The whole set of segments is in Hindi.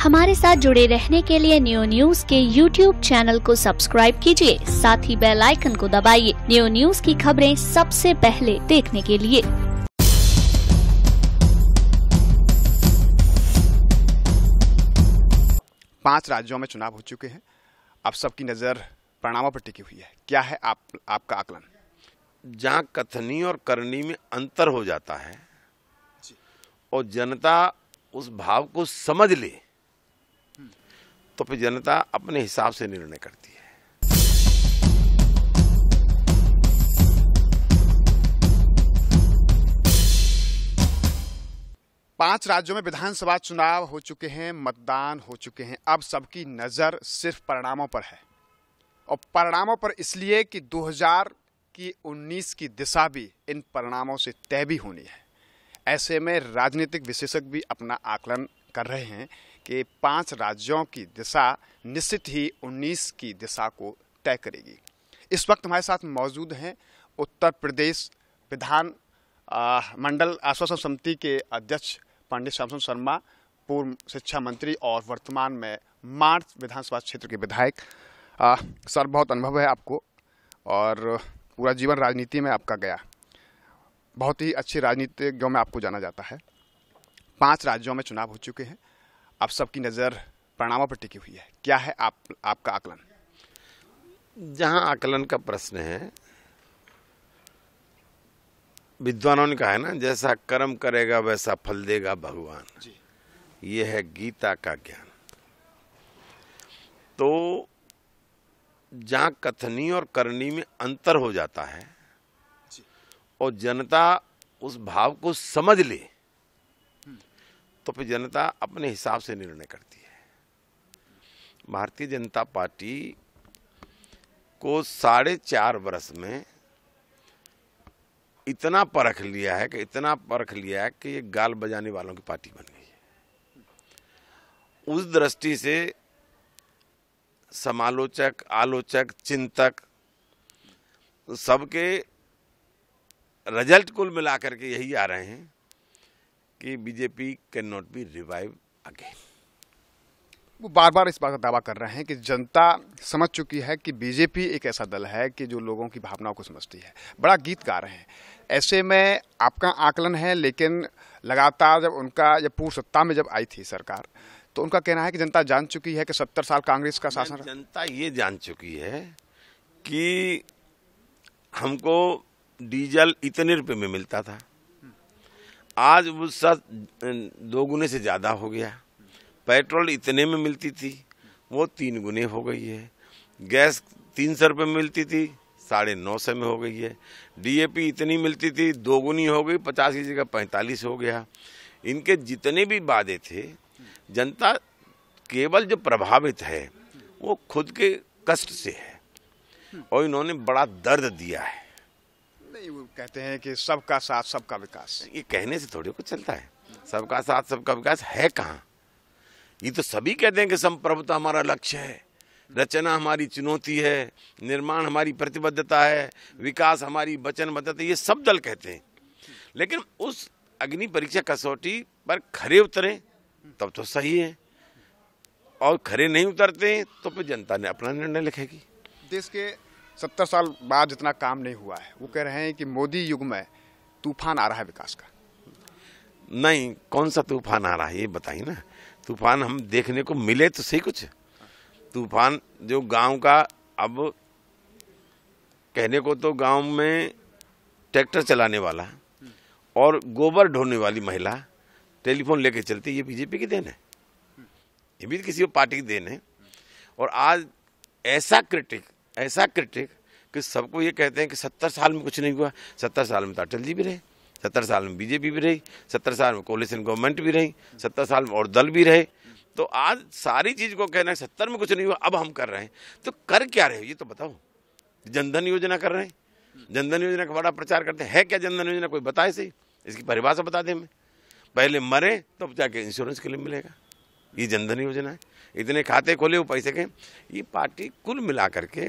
हमारे साथ जुड़े रहने के लिए न्यू न्यूज के YouTube चैनल को सब्सक्राइब कीजिए, साथ ही बेल आइकन को दबाइए न्यू न्यूज की खबरें सबसे पहले देखने के लिए। पांच राज्यों में चुनाव हो चुके हैं। अब सबकी नजर परिणामों पर टिकी हुई है। क्या है आपका आकलन? जहां कथनी और करनी में अंतर हो जाता है और जनता उस भाव को समझ ले तो फिर जनता अपने हिसाब से निर्णय करती है। पांच राज्यों में विधानसभा चुनाव हो चुके हैं, मतदान हो चुके हैं। अब सबकी नजर सिर्फ परिणामों पर है, और परिणामों पर इसलिए कि 2019 की दिशा भी इन परिणामों से तय भी होनी है। ऐसे में राजनीतिक विशेषज्ञ भी अपना आकलन कर रहे हैं कि पांच राज्यों की दिशा निश्चित ही 19 की दिशा को तय करेगी। इस वक्त हमारे साथ मौजूद हैं उत्तर प्रदेश विधान मंडल आश्वासन समिति के अध्यक्ष पंडित श्याम शर्मा, पूर्व शिक्षा मंत्री और वर्तमान में मार्च विधानसभा क्षेत्र के विधायक। सर, बहुत अनुभव है आपको और पूरा जीवन राजनीति में आपका गया। बहुत ही अच्छे राजनीतिज्ञों में आपको जाना जाता है। पांच राज्यों में चुनाव हो चुके हैं। अब सबकी नज़र परिणामों पर टिकी हुई है। क्या है आपका आकलन? जहां आकलन का प्रश्न है, विद्वानों ने कहा है ना, जैसा कर्म करेगा वैसा फल देगा भगवान जी। ये है गीता का ज्ञान। तो जहां कथनी और करनी में अंतर हो जाता है और जनता उस भाव को समझ ले तो फिर जनता अपने हिसाब से निर्णय करती है। भारतीय जनता पार्टी को 4.5 वर्ष में इतना परख लिया है कि ये गाल बजाने वालों की पार्टी बन गई है। उस दृष्टि से समालोचक, आलोचक, चिंतक सबके रिजल्ट कुल मिलाकर के यही आ रहे हैं कि BJP can not be revive again. वो बार बार इस बात का दावा कर रहे हैं कि जनता समझ चुकी है कि बीजेपी एक ऐसा दल है कि जो लोगों की भावनाओं को समझती है। बड़ा गीत गा रहे हैं। ऐसे में आपका आकलन है, लेकिन लगातार जब पूर्व सत्ता में जब आई थी सरकार, तो उनका कहना है कि जनता जान चुकी है कि 70 साल कांग्रेस का शासन। जनता ये जान चुकी है कि हमको डीजल इतने रुपए में मिलता था, आज उसका 2 गुने से ज्यादा हो गया। पेट्रोल इतने में मिलती थी, वो 3 गुने हो गई है। गैस 300 रुपये में मिलती थी, 950 में हो गई है। डीएपी इतनी मिलती थी, 2 गुनी हो गई, 50 की जगह 45 हो गया। इनके जितने भी वादे थे, जनता केवल जो प्रभावित है वो खुद के कष्ट से है, और इन्होंने बड़ा दर्द दिया है। नहीं, वो कहते हैं कि सबका साथ सबका विकास। ये कहने से थोड़ी कुछ चलता है। सबका साथ सबका विकास है कहाँ? ये तो सभी कहते हैं कि संप्रभुता हमारा लक्ष्य है, रचना हमारी चुनौती है, निर्माण हमारी प्रतिबद्धता है, विकास हमारी वचनबद्धता, ये सब दल कहते हैं। लेकिन उस अग्नि परीक्षा कसौटी पर खरे उतरे तब तो सही है, और खरे नहीं उतरते तो फिर जनता ने अपना निर्णय लिखेगी। देश के 70 साल बाद जितना काम नहीं हुआ है, वो कह रहे हैं कि मोदी युग में तूफान आ रहा है विकास का। नहीं, कौन सा तूफान आ रहा है ये बताइए ना। तूफान हम देखने को मिले तो सही कुछ। तूफान जो गांव का, अब कहने को तो गांव में ट्रैक्टर चलाने वाला और गोबर ढोने वाली महिला टेलीफोन लेके चलती, ये बीजेपी की देन है, ये भी किसी पार्टी की देन है। और आज ऐसा क्रिटिक कि सबको ये कहते हैं कि 70 साल में कुछ नहीं हुआ। 70 साल में तो अटल जी भी रहे, 70 साल में बीजेपी भी रही, 70 साल में कोलिशन गवर्नमेंट भी रही, 70 साल में और दल भी रहे। तो आज सारी चीज को कहना है 70 में कुछ नहीं हुआ, अब हम कर रहे हैं। तो कर क्या रहे हो ये तो बताओ। जनधन योजना कर रहे हैं, जनधन योजना का बड़ा प्रचार करते हैं। क्या जनधन योजना? कोई बताए सही, इसकी परिभाषा बता दे हमें। पहले मरे तब तो जाके इंश्योरेंस क्लेम मिलेगा, ये जनधन योजना है। इतने खाते खोले वो पैसे के। ये पार्टी कुल मिला करके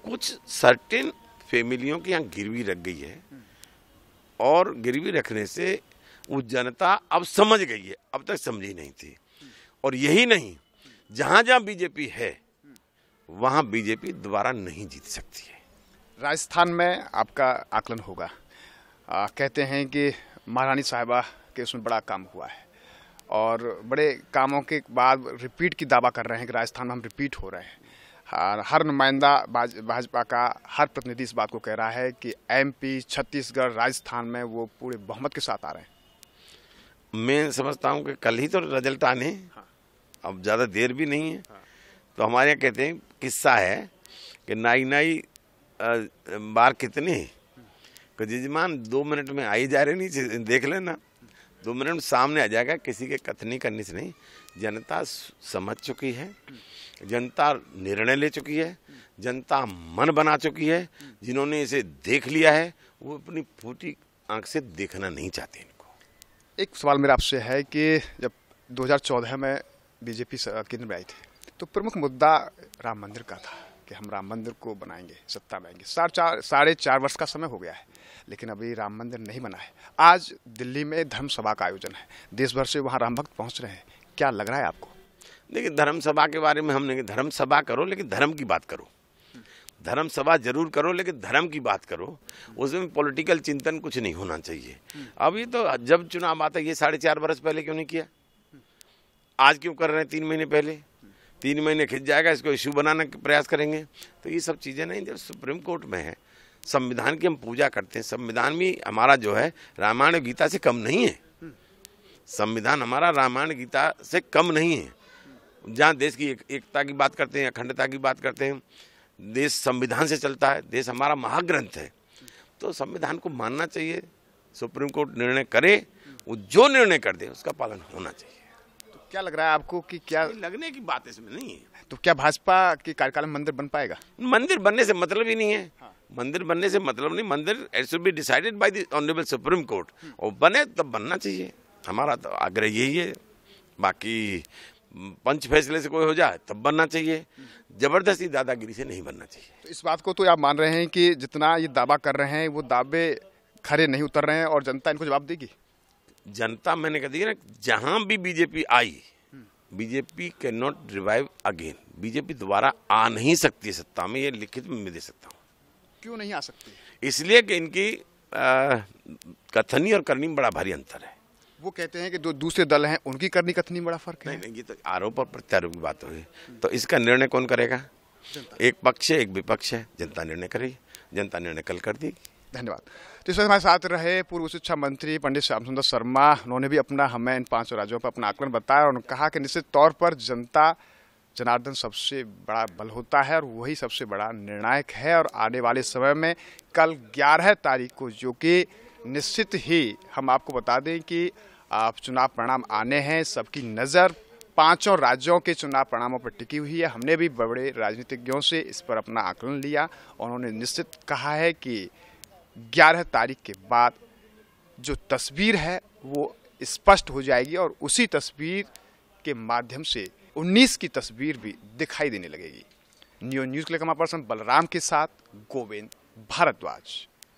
कुछ सर्टेन फैमिलियों की यहाँ गिरवी रख गई है, और गिरवी रखने से वो जनता अब समझ गई है, अब तक समझी नहीं थी। और यही नहीं, जहां जहां बीजेपी है वहां बीजेपी दोबारा नहीं जीत सकती है। राजस्थान में आपका आकलन होगा, कहते हैं कि महारानी साहिबा के उसमें बड़ा काम हुआ है और बड़े कामों के बाद रिपीट की दावा कर रहे हैं कि राजस्थान में हम रिपीट हो रहे हैं। हर नुमाइंदा भाजपा का हर प्रतिनिधि इस बात को कह रहा है कि एमपी, छत्तीसगढ़, राजस्थान में वो पूरे बहुमत के साथ आ रहे हैं। मैं समझता हूं कि कल ही तो रिजल्ट आने, अब ज़्यादा देर भी नहीं है। तो हमारे यहाँ कहते हैं, किस्सा है कि नाई नाई बार कितने कि जजमान 2 मिनट में आई जा रहे, नहीं देख लेना, 2 मिनट में सामने आ जाएगा। किसी के कथनी करने से नहीं, जनता समझ चुकी है, जनता निर्णय ले चुकी है, जनता मन बना चुकी है। जिन्होंने इसे देख लिया है वो अपनी फूटी आंख से देखना नहीं चाहते इनको। एक सवाल मेरा आपसे है कि जब 2014 में बीजेपी केंद्र में आई थी तो प्रमुख मुद्दा राम मंदिर का था कि हम राम मंदिर को बनाएंगे, सत्ता में आएंगे। 4.5 वर्ष का समय हो गया है लेकिन अभी राम मंदिर नहीं बना है। आज दिल्ली में धर्म सभा का आयोजन है, देश भर से वहाँ राम भक्त पहुँच रहे हैं, क्या लग रहा है आपको? देखिए, धर्म सभा के बारे में हमने, धर्म सभा करो लेकिन धर्म की बात करो। धर्म सभा जरूर करो लेकिन धर्म की बात करो, उसमें पॉलिटिकल चिंतन कुछ नहीं होना चाहिए। अभी तो जब चुनाव आता है, ये 4.5 वर्ष पहले क्यों नहीं किया? आज क्यों कर रहे हैं 3 महीने पहले? 3 महीने खिंच जाएगा, इसको इशू बनाने का प्रयास करेंगे। तो ये सब चीज़ें नहीं, जब सुप्रीम कोर्ट में है, संविधान की हम पूजा करते हैं। संविधान भी हमारा जो है रामायण गीता से कम नहीं है। संविधान हमारा रामायण गीता से कम नहीं है। जहाँ देश की एकता की बात करते हैं, अखंडता की बात करते हैं, देश संविधान से चलता है, देश हमारा महाग्रंथ है। तो संविधान को मानना चाहिए। सुप्रीम कोर्ट निर्णय करे, वो जो निर्णय कर दे उसका पालन होना चाहिए। तो क्या लग रहा है आपको कि क्या लगने की बात इसमें नहीं है? तो क्या भाजपा के कार्यकाल में मंदिर बन पाएगा? मंदिर बनने से मतलब ही नहीं है। मंदिर बनने से मतलब नहीं, मंदिर it should be decided by the honourable supreme court. और बने तब बनना चाहिए, हमारा तो आग्रह यही है। बाकी पंच फैसले से कोई हो जाए तब बनना चाहिए, जबरदस्ती दादागिरी से नहीं बनना चाहिए। तो इस बात को तो आप मान रहे हैं कि जितना ये दावा कर रहे हैं वो दावे खरे नहीं उतर रहे हैं और जनता इनको जवाब देगी? जनता, मैंने कह दिया ना, जहां भी BJP I, BJP can not revive again. BJP दोबारा आ नहीं सकती है सत्ता में, ये लिखित में मैं दे सकता हूँ। क्यों नहीं आ सकती? इसलिए कि इनकी कथनी और करनी में बड़ा भारी अंतर है। वो कहते हैं कि जो दूसरे दल हैं उनकी करनी कथनी में बड़ा फर्क है। नहीं, ये तो आरोप और प्रत्यारोप की बात होगी। तो इसका निर्णय कौन करेगा? एक पक्ष है, एक विपक्ष है, जनता निर्णय करेगी। जनता निर्णय कल कर देगी। धन्यवाद। तो इस वक्त हमारे साथ रहे पूर्व शिक्षा मंत्री पंडित श्याम सुंदर शर्मा। उन्होंने भी हमें इन 5 राज्यों पर अपना आकलन बताया और कहा कि निश्चित तौर पर जनता जनार्दन सबसे बड़ा बल होता है और वही सबसे बड़ा निर्णायक है। और आने वाले समय में कल 11 तारीख को, जो कि निश्चित ही हम आपको बता दें कि आप चुनाव परिणाम आने हैं, सबकी नज़र 5 राज्यों के चुनाव परिणामों पर टिकी हुई है। हमने भी बड़े राजनीतिज्ञों से इस पर अपना आकलन लिया और उन्होंने निश्चित कहा है कि 11 तारीख के बाद जो तस्वीर है वो स्पष्ट हो जाएगी और उसी तस्वीर के माध्यम से 19 की तस्वीर भी दिखाई देने लगेगी। न्यूज़ के लिए कैमरा पर्सन बलराम के साथ गोविंद भारद्वाज।